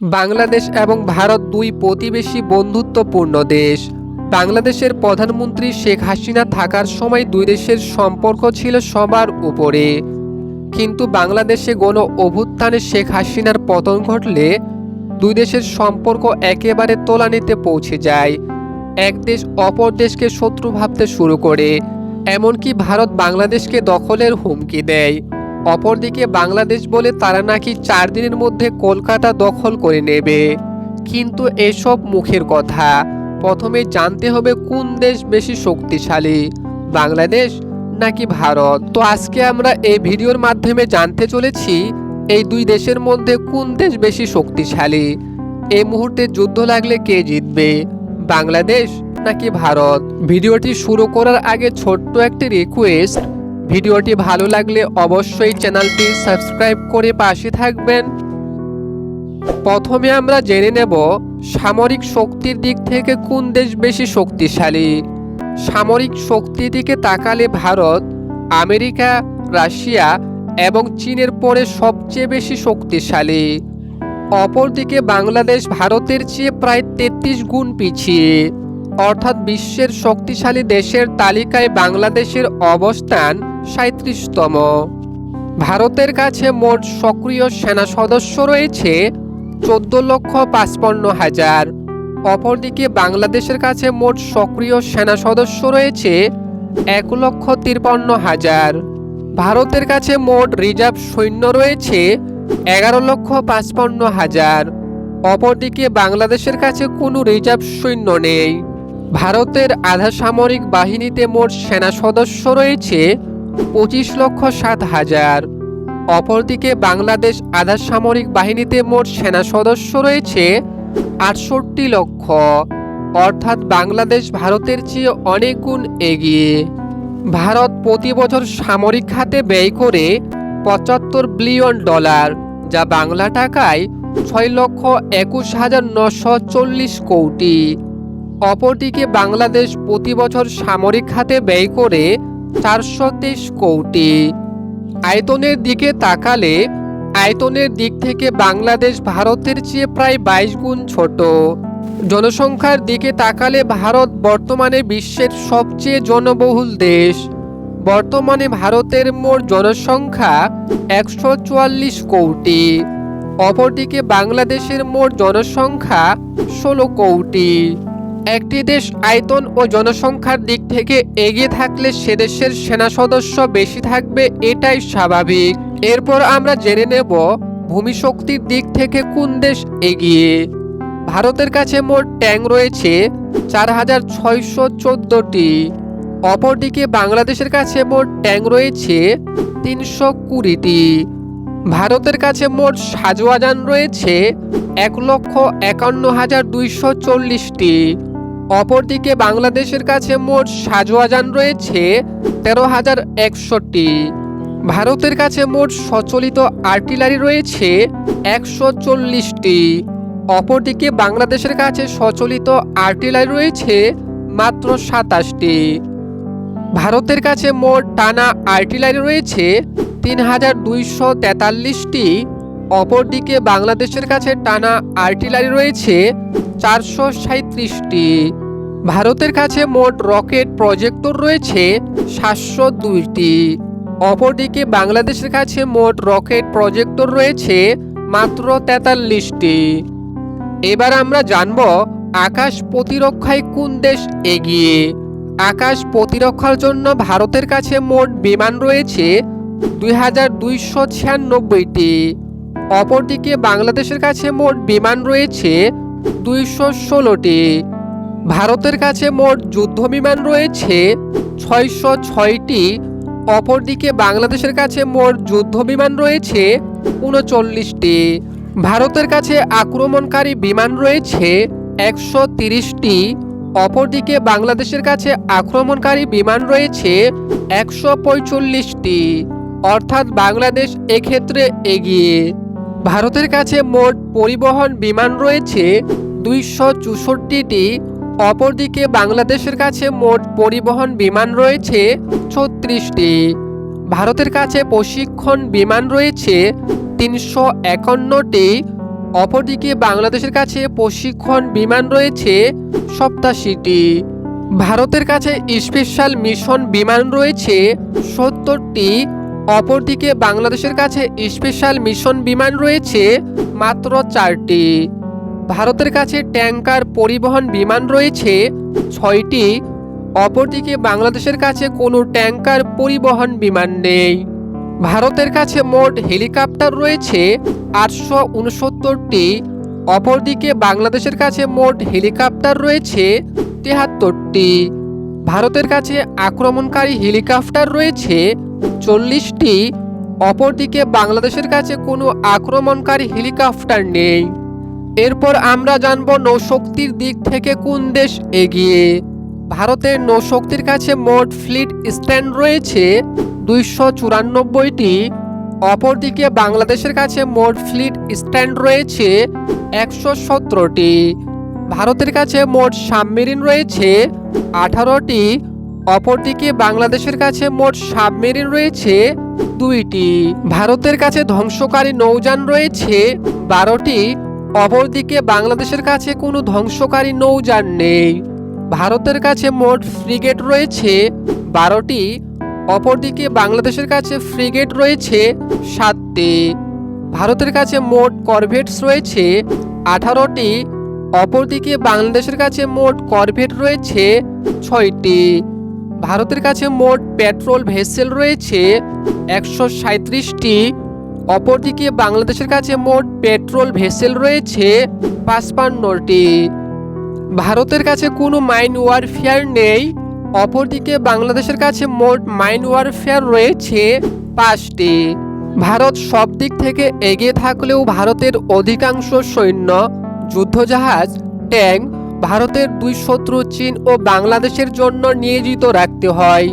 বাংলাদেশ এবং ভারত দুই প্রতিবেশী বন্ধুত্বপূর্ণ দেশ। বাংলাদেশের প্রধানমন্ত্রী শেখ হাসিনা থাকার সময় দুই দেশের সম্পর্ক ছিল সবার উপরে, কিন্তু বাংলাদেশে গণ অভ্যুত্থানে শেখ হাসিনার পতন ঘটলে দুই দেশের সম্পর্ক একেবারে তলানিতে পৌঁছে যায়। এক দেশ অপর দেশকে শত্রু ভাবতে শুরু করে, এমনকি ভারত বাংলাদেশকে দখলের হুমকি দেয়। অপরদিকে বাংলাদেশ বলে তারা নাকি 4 দিনের মধ্যে কলকাতা দখল করে নেবে। কিন্তু এসব মুখের কথা। প্রথমে জানতে হবে কোন দেশ বেশি শক্তিশালী, বাংলাদেশ নাকি ভারত। তো আজকে আমরা এই ভিডিওর মাধ্যমে জানতে চলেছি এই দুই দেশের মধ্যে কোন দেশ বেশি শক্তিশালী। এই মুহূর্তে যুদ্ধ লাগলে কে জিতবে, বাংলাদেশ নাকি ভারত। ভিডিওটি শুরু করার আগে ছোট্ট একটি রিকোয়েস্ট, ভিডিওটি ভালো লাগলে অবশ্যই চ্যানেলটি সাবস্ক্রাইব করে পাশে থাকবেন। প্রথমে আমরা জেনে নেব সামরিক শক্তির দিক থেকে কোন দেশ বেশি শক্তিশালী। সামরিক শক্তির দিকে তাকালে ভারত, আমেরিকা, রাশিয়া এবং চীনের পরে সবচেয়ে বেশি শক্তিশালী। অপরদিকে বাংলাদেশ ভারতের চেয়ে প্রায় 33 গুণ পিছিয়ে, অর্থাৎ বিশ্বের শক্তিশালী দেশের তালিকায় বাংলাদেশের অবস্থান 37তম। ভারতের কাছে মোট সক্রিয় সেনা সদস্য রয়েছে 14,55,000। অপরদিকে বাংলাদেশের কাছে মোট সক্রিয় সেনা সদস্য রয়েছে 1,53,000। ভারতের কাছে মোট রিজার্ভ সৈন্য রয়েছে 11,55,000। অপরদিকে বাংলাদেশের কাছে কোনো রিজার্ভ সৈন্য নেই। ভারতের আধা সামরিক বাহিনীতে মোট সেনা সদস্য রয়েছে 25,07,000। অপরদিকে বাংলাদেশ আধা সামরিক বাহিনীতে মোট সেনা সদস্য রয়েছে 68 লক্ষ, অর্থাৎ বাংলাদেশ ভারতের চেয়ে অনেক গুণ এগিয়ে। ভারত প্রতি বছর সামরিক খাতে ব্যয় করে $75 বিলিয়ন, যা বাংলা টাকায় 6,21,940 কোটি। অপরদিকে বাংলাদেশ প্রতি বছর সামরিক খাতে ব্যয় করে 423 কোটি। আয়তনের দিকে তাকালে আয়তনের দিক থেকে বাংলাদেশ ভারতের চেয়ে প্রায় 22 গুণ ছোট। জনসংখ্যার দিকে তাকালে ভারত বর্তমানে বিশ্বের সবচেয়ে জনবহুল দেশ। বর্তমানে ভারতের মোট জনসংখ্যা 144 কোটি। অপরদিকে বাংলাদেশের মোট জনসংখ্যা 16 কোটি। একটি দেশ আয়তন ও জনসংখ্যার দিক থেকে এগিয়ে থাকলে সে দেশের সেনা সদস্য বেশি থাকবে, এটাই স্বাভাবিক। এরপর আমরা জেনে নেব ভূমিশক্তির দিক থেকে কোন দেশ এগিয়ে। ভারতের কাছে মোট ট্যাঙ্ক রয়েছে 4,614টি। অপরদিকে বাংলাদেশের কাছে মোট ট্যাঙ্ক রয়েছে 320টি। ভারতের কাছে মোট সাজোয়াজান রয়েছে 1,51,240টি। অপরদিকে বাংলাদেশের কাছে মোট সাজোয়াজান রয়েছে 13,100টি। ভারতের কাছে মোট সচলিত আর্টিলারি রয়েছে 140টি। অপরদিকে বাংলাদেশের কাছে সচলিত আর্টিলারি রয়েছে মাত্র 27টি। ভারতের কাছে মোট টানা আর্টিলারি রয়েছে 3,243টি। অপরদিকে বাংলাদেশের কাছে টানা আর্টিলারি রয়েছে 437টি। ভারতের কাছে মোট রকেট প্রজেক্টর রয়েছে 702টি। অপরদিকে বাংলাদেশের কাছে মোট রকেট প্রজেক্টর রয়েছে মাত্র 43টি। এবার আমরা জানব আকাশ প্রতিরক্ষায় কোন দেশ এগিয়ে। আকাশ প্রতিরক্ষার জন্য ভারতের কাছে মোট বিমান রয়েছে 2,296টি। অপরদিকে বাংলাদেশের কাছে মোট বিমান রয়েছে 216টি। ভারতের কাছে মোট যুদ্ধ বিমান রয়েছে 606টি। অপরদিকে বাংলাদেশের কাছে মোট যুদ্ধ বিমান রয়েছে 39টি। ভারতের কাছে আক্রমণকারী বিমান রয়েছে 130টি। অপরদিকে বাংলাদেশের কাছে আক্রমণকারী বিমান রয়েছে 145টি, অর্থাৎ বাংলাদেশ এক্ষেত্রে এগিয়ে। ভারতের কাছে মোট পরিবহন বিমান রয়েছে 264টি। অপরদিকে বাংলাদেশের কাছে মোট পরিবহন বিমান রয়েছে 36টি। ভারতের কাছে প্রশিক্ষণ বিমান রয়েছে 351টি। অপরদিকে বাংলাদেশের কাছে প্রশিক্ষণ বিমান রয়েছে 87টি। ভারতের কাছে স্পেশাল মিশন বিমান রয়েছে 70টি। অপরদিকে বাংলাদেশের কাছে স্পেশাল মিশন বিমান রয়েছে মাত্র 4টি। ভারতের কাছে ট্যাঙ্কার পরিবহন বিমান রয়েছে 6টি। অপরদিকে বাংলাদেশের কাছে কোনো ট্যাঙ্কার পরিবহন বিমান নেই। ভারতের কাছে মোট হেলিকপ্টার রয়েছে 869টি। অপরদিকে বাংলাদেশের কাছে মোট হেলিকপ্টার রয়েছে 73টি। ভারতের কাছে আক্রমণকারী হেলিকপ্টার রয়েছে 40টি। অপরদিকে বাংলাদেশের কাছে কোনো আক্রমণকারী হেলিকপ্টার নেই। এরপর আমরা জানব নৌশক্তির দিক থেকে কোন দেশ এগিয়ে। ভারতের নৌশক্তির কাছে মোট ফ্লিট স্ট্যান্ড রয়েছে 294টি। অপরদিকে বাংলাদেশের কাছে মোট ফ্লিট স্ট্যান্ড রয়েছে 117টি। ভারতের কাছে মোট সাবমেরিন রয়েছে 18টি। অপরদিকে বাংলাদেশের কাছে মোট সাবমেরিন রয়েছে 2টি। ভারতের কাছে ধ্বংসকারী নৌযান রয়েছে 12টি। অপরদিকে বাংলাদেশের কাছে কোনো ধ্বংসকারী নৌযান নেই। ভারতের কাছে মোট ফ্রিগেট রয়েছে 12টি। অপরদিকে বাংলাদেশের কাছে ফ্রিগেট রয়েছে 7টি। ভারতের কাছে মোট করভেটস রয়েছে 18টি। অপরদিকে বাংলাদেশের কাছে মোট করভেট রয়েছে 6টি। ভারতের কাছে মোট পেট্রোল ভেসেল রয়েছে 137টি। অপরদিকে বাংলাদেশের কাছে মোট পেট্রোল ভেসেল রয়েছে 55টি। ভারতের কাছে কোনো মাইন ওয়ারফেয়ার নেই। অপরদিকে বাংলাদেশের কাছে মোট মাইন ওয়ারফেয়ার রয়েছে 5টি। ভারত সব দিক থেকে এগিয়ে থাকলেও ভারতের অধিকাংশ সৈন্য, যুদ্ধজাহাজ, ট্যাঙ্ক ভারতের দুই শত্রু চীন ও বাংলাদেশের জন্য নিয়োজিত রাখতে হয়।